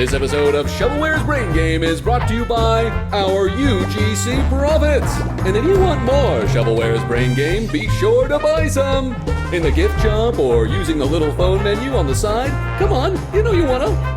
This episode of Showelware's Brain Game is brought to you by our UGC profits. And if you want more Showelware's Brain Game, be sure to buy some. In the gift shop or using the little phone menu on the side. Come on, you know you want to.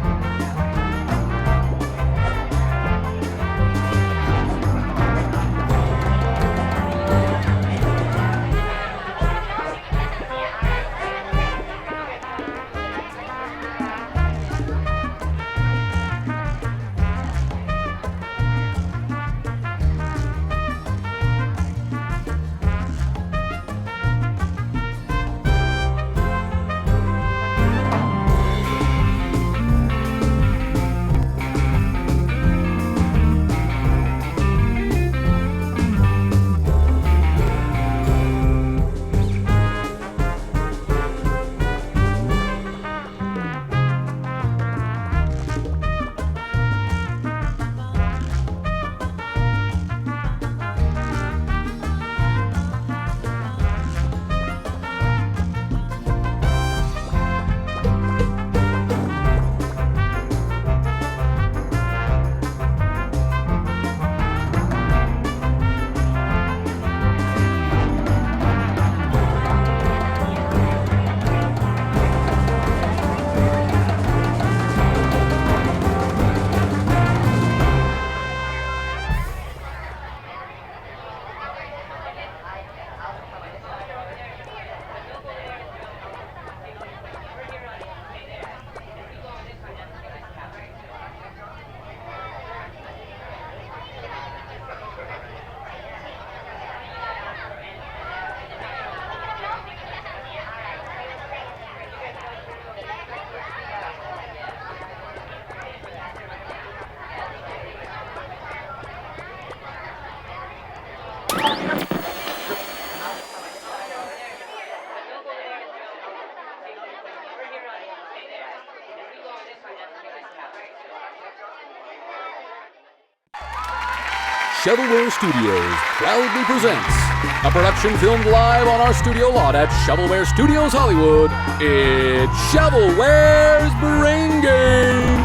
Showelware Studios proudly presents a production filmed live on our studio lot at Showelware Studios Hollywood. It's Showelware's Brain Game!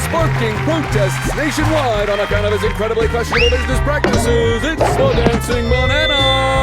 Sparking protests nationwide on account of his incredibly questionable business practices, it's the Dancing Banana!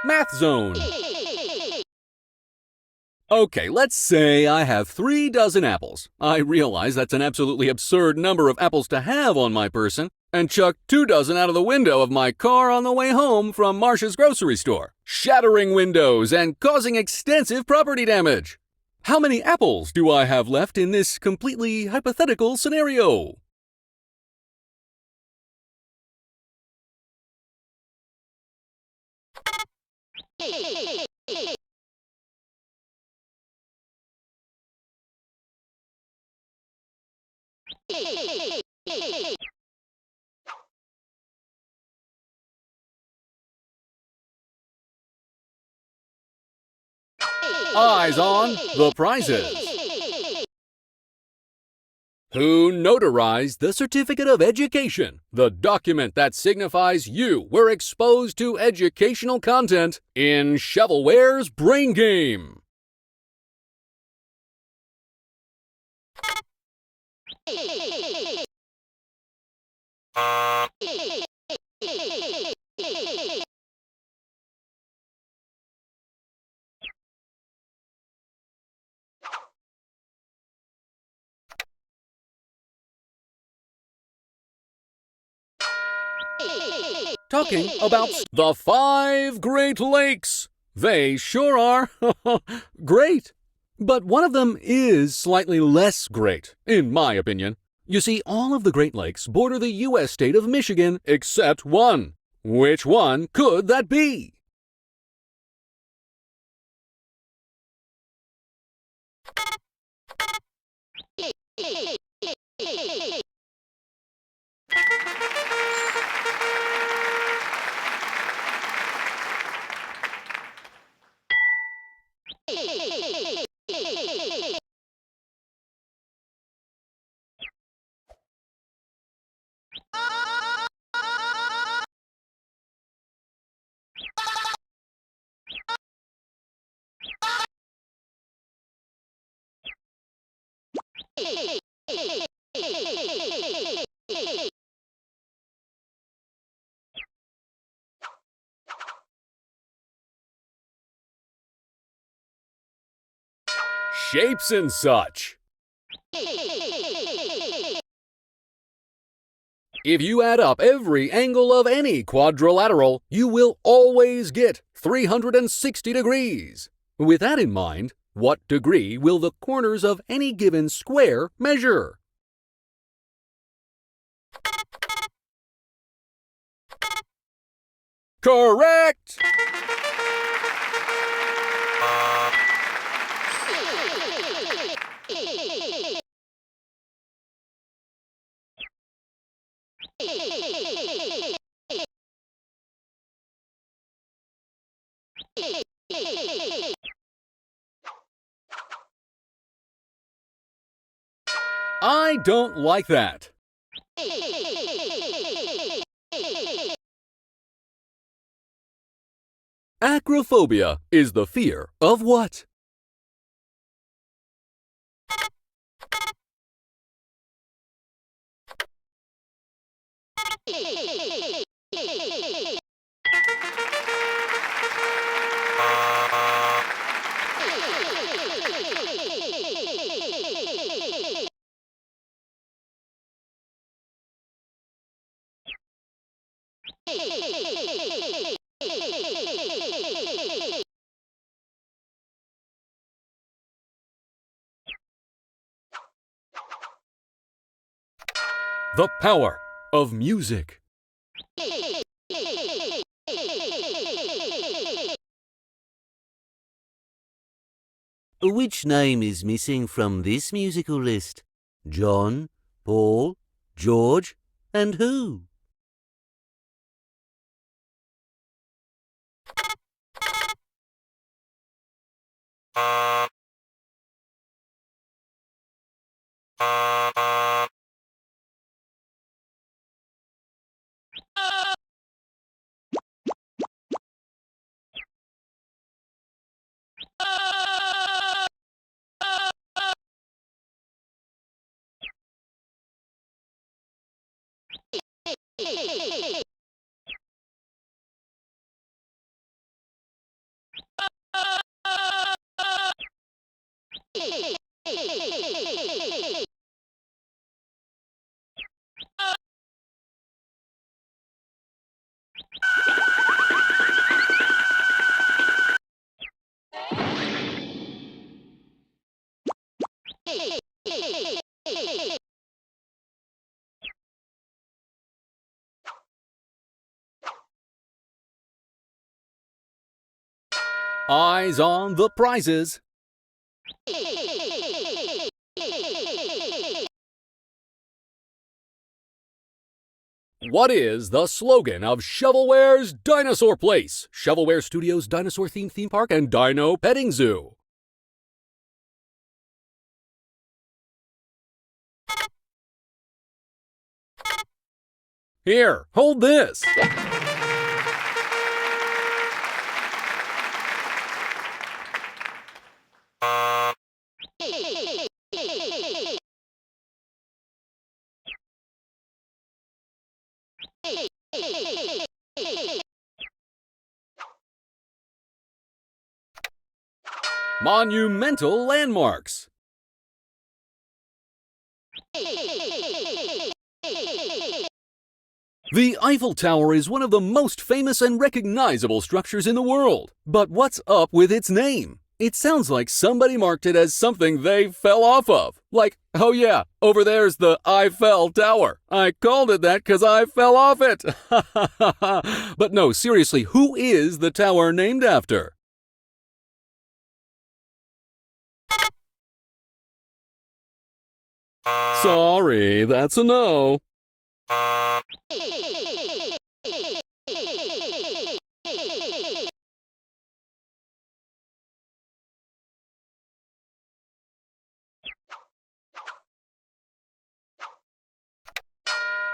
Math Zone. Okay, let's say I have 3 dozen apples. I realize that's an absolutely absurd number of apples to have on my person, and chuck 2 dozen out of the window of my car on the way home from Marsh's grocery store, shattering windows and causing extensive property damage. How many apples do I have left in this completely hypothetical scenario? Eyes on the prizes. Who notarized the Certificate of Education, the document that signifies you were exposed to educational content in Showelware's Brain Game? Talking about the 5 Great Lakes. They sure are great. But one of them is slightly less great, in my opinion. You see, all of the Great Lakes border the U.S. state of Michigan except one. Which one could that be? Shapes and such. If you add up every angle of any quadrilateral, you will always get 360 degrees. With that in mind, what degree will the corners of any given square measure? Correct! I don't like that. Acrophobia is the fear of what? The power of music. Which name is missing from this musical list? John, Paul, George, and who? Eyes on the prizes. What is the slogan of Shovelware's Dinosaur Place, Shovelware Studios' dinosaur-themed theme park, and Dino Petting Zoo? Here, hold this. Monumental landmarks. The Eiffel Tower is one of the most famous and recognizable structures in the world. But what's up with its name? It sounds like somebody marked it as something they fell off of. Like, oh yeah, over there's the Eiffel Tower. I called it that because I fell off it. But no, seriously, who is the tower named after? Sorry, that's a no.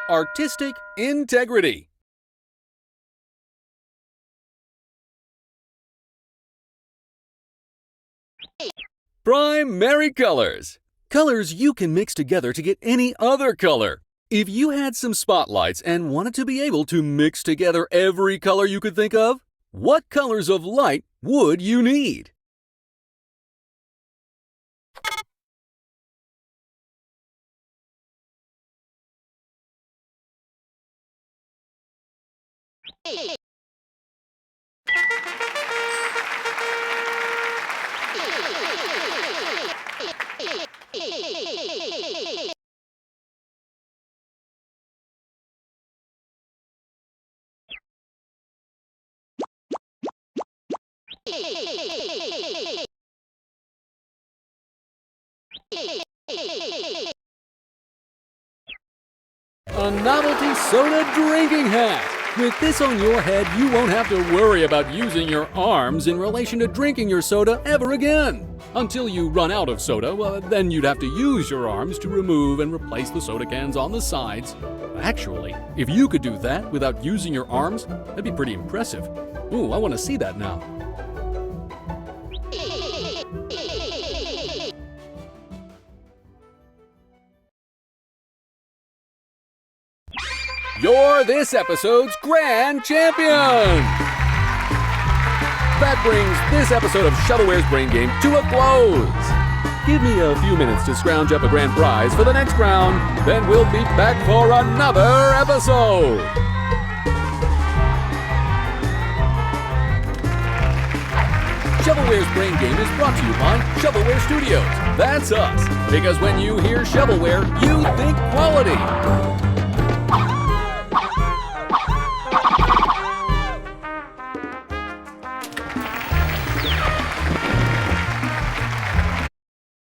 Artistic integrity. Primary colors. Colors you can mix together to get any other color. If you had some spotlights and wanted to be able to mix together every color you could think of, what colors of light would you need? A novelty soda drinking hat. With this on your head, you won't have to worry about using your arms in relation to drinking your soda ever again. Until you run out of soda, well, then you'd have to use your arms to remove and replace the soda cans on the sides. Actually, if you could do that without using your arms, that'd be pretty impressive. Ooh, I want to see that now. You're this episode's grand champion! That brings this episode of Showelware's Brain Game to a close. Give me a few minutes to scrounge up a grand prize for the next round, then we'll be back for another episode. Showelware's Brain Game is brought to you by Showelware Studios. That's us, because when you hear shovelware, you think quality.